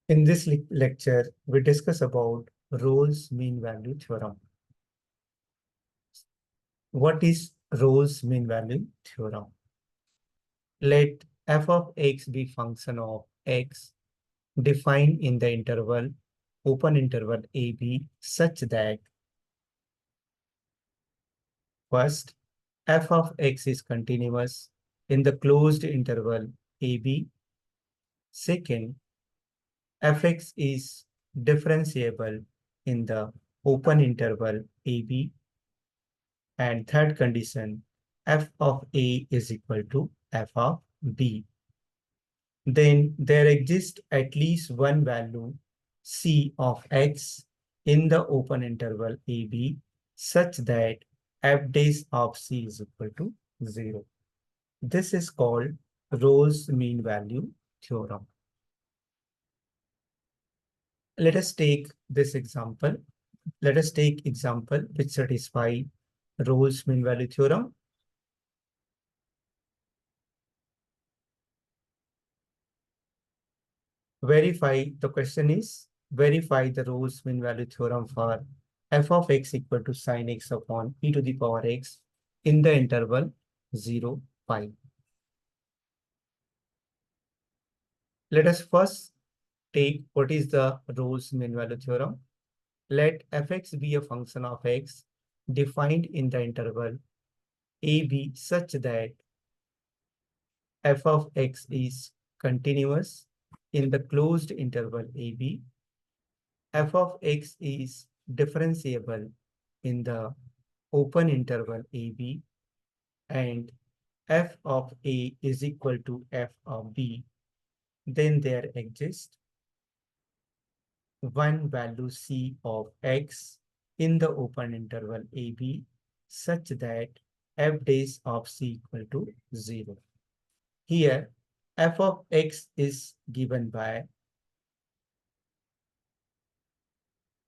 In this lecture, we discuss about Rolle's mean value theorem. What is Rolle's mean value theorem? Let f of x be function of x defined in the interval, open interval AB such that first, f of x is continuous in the closed interval AB. Second, fx is differentiable in the open interval AB. And third condition, f of A is equal to f of B. Then there exists at least one value C of x in the open interval AB such that f dash of C is equal to 0. This is called Rolle's mean value theorem. Let us take this example. Let us take example which satisfy Rolle's mean value theorem. The question is, verify the Rolle's mean value theorem for f of x equal to sine x upon e to the power x in the interval 0, pi. Let us first take what is the Rolle's mean value theorem. Let fx be a function of x defined in the interval ab such that f of x is continuous in the closed interval ab. F of x is differentiable in the open interval AB, and f of A is equal to f of B. Then there exists one value C of x in the open interval AB such that f dash of C equal to 0. Here, f of x is given by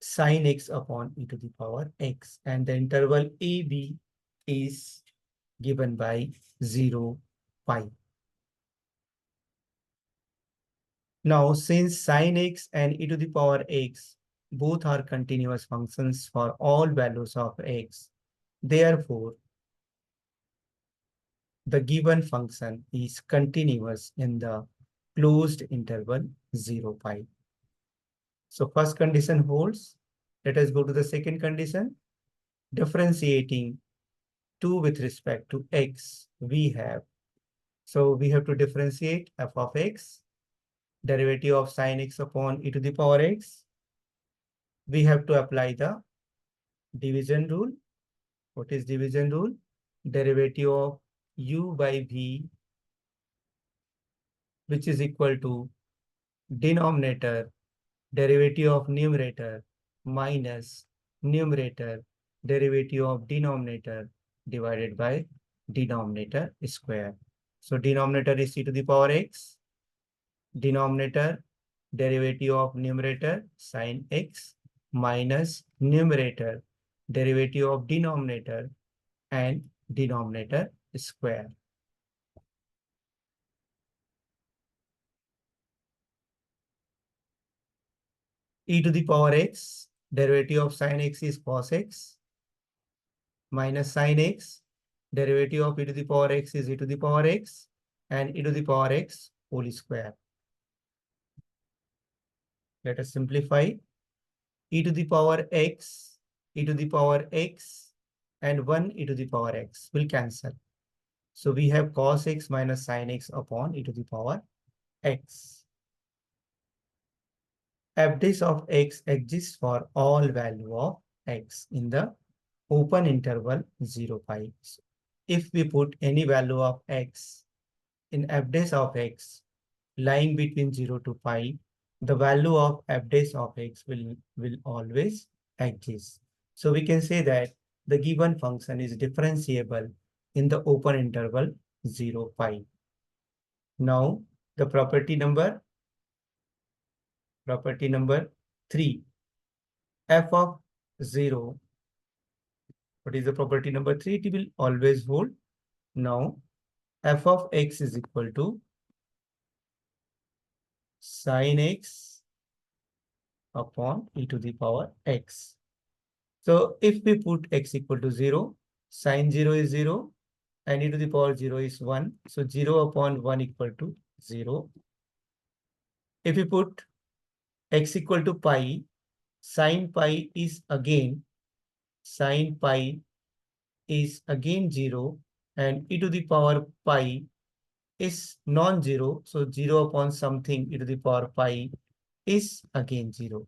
sine x upon e to the power x, and the interval AB is given by 0, pi. Now, since sine x and e to the power x both are continuous functions for all values of x, therefore, the given function is continuous in the closed interval 0, pi. So first condition holds. Let us go to the second condition. Differentiating 2 with respect to x, we have to differentiate f of x, derivative of sine x upon e to the power x. We have to apply the division rule. What is division rule? Derivative of u by v, which is equal to denominator, derivative of numerator minus numerator, derivative of denominator divided by denominator square. So denominator is e to the power x, denominator derivative of numerator sine x minus numerator derivative of denominator and denominator square. E to the power x, derivative of sine x is cos x minus sine x, derivative of e to the power x is e to the power x, and e to the power x whole square. Let us simplify. E to the power x, e to the power x, and 1 e to the power x will cancel. So we have cos x minus sine x upon e to the power x. F dash of x exists for all value of x in the open interval 0, pi. So if we put any value of x in f dash of x lying between 0 to pi, the value of f dash of x will always exist. So we can say that the given function is differentiable in the open interval 0, pi. Now the property number 3, f of 0. What is the property number 3? It will always hold. Now f of x is equal to sine x upon e to the power x. So if we put x equal to 0, sine 0 is 0 and e to the power 0 is 1. So 0 upon 1 equal to 0. If we put x equal to pi, sine pi is again, sine pi is again 0 and e to the power pi is non-zero. So 0 upon something e to the power pi is again 0.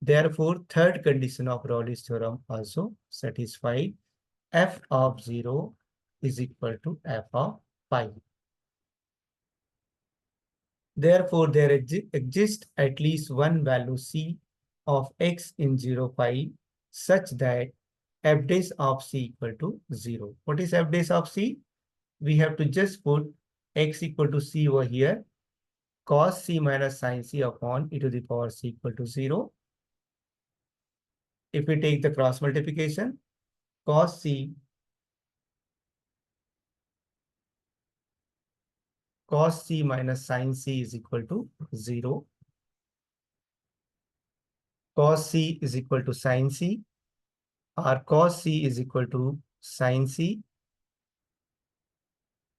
Therefore, third condition of Rolle's theorem also satisfied. F of 0 is equal to f of pi. Therefore, there exists at least one value c of x in 0 pi such that f dash of c equal to 0. What is f dash of c? We have to just put x equal to c over here, cos c minus sin c upon e to the power c equal to 0. If we take the cross multiplication, cos c minus sin c is equal to 0. Cos c is equal to sin c, or cos c is equal to sin c.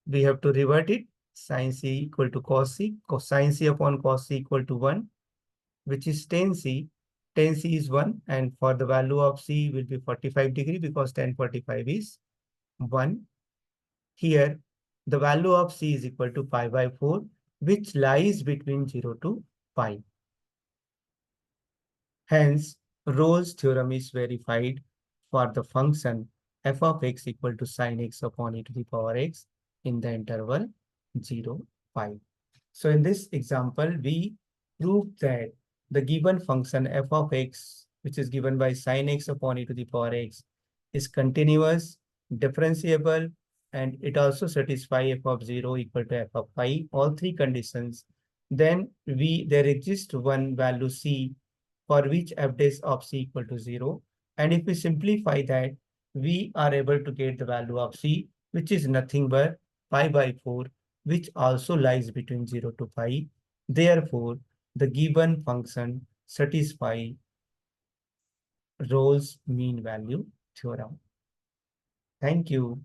We have to revert it. Sin c equal to cos c. Sin c upon cos c equal to 1, which is tan c. Tan c is 1, and for the value of c will be 45 degree because tan 45 is 1. Here, the value of c is equal to pi by 4, which lies between 0 to pi. Hence, Rolle's theorem is verified for the function f of x equal to sin x upon e to the power x in the interval 0, pi. So in this example, we proved that the given function f of x, which is given by sin x upon e to the power x, is continuous, differentiable, and it also satisfies f of 0 equal to f of pi, all three conditions. Then there exists one value c for which f dash of c equal to 0. And if we simplify that, we are able to get the value of c, which is nothing but pi by 4, which also lies between 0 to pi. Therefore, the given function satisfies Rolle's mean value theorem. Thank you.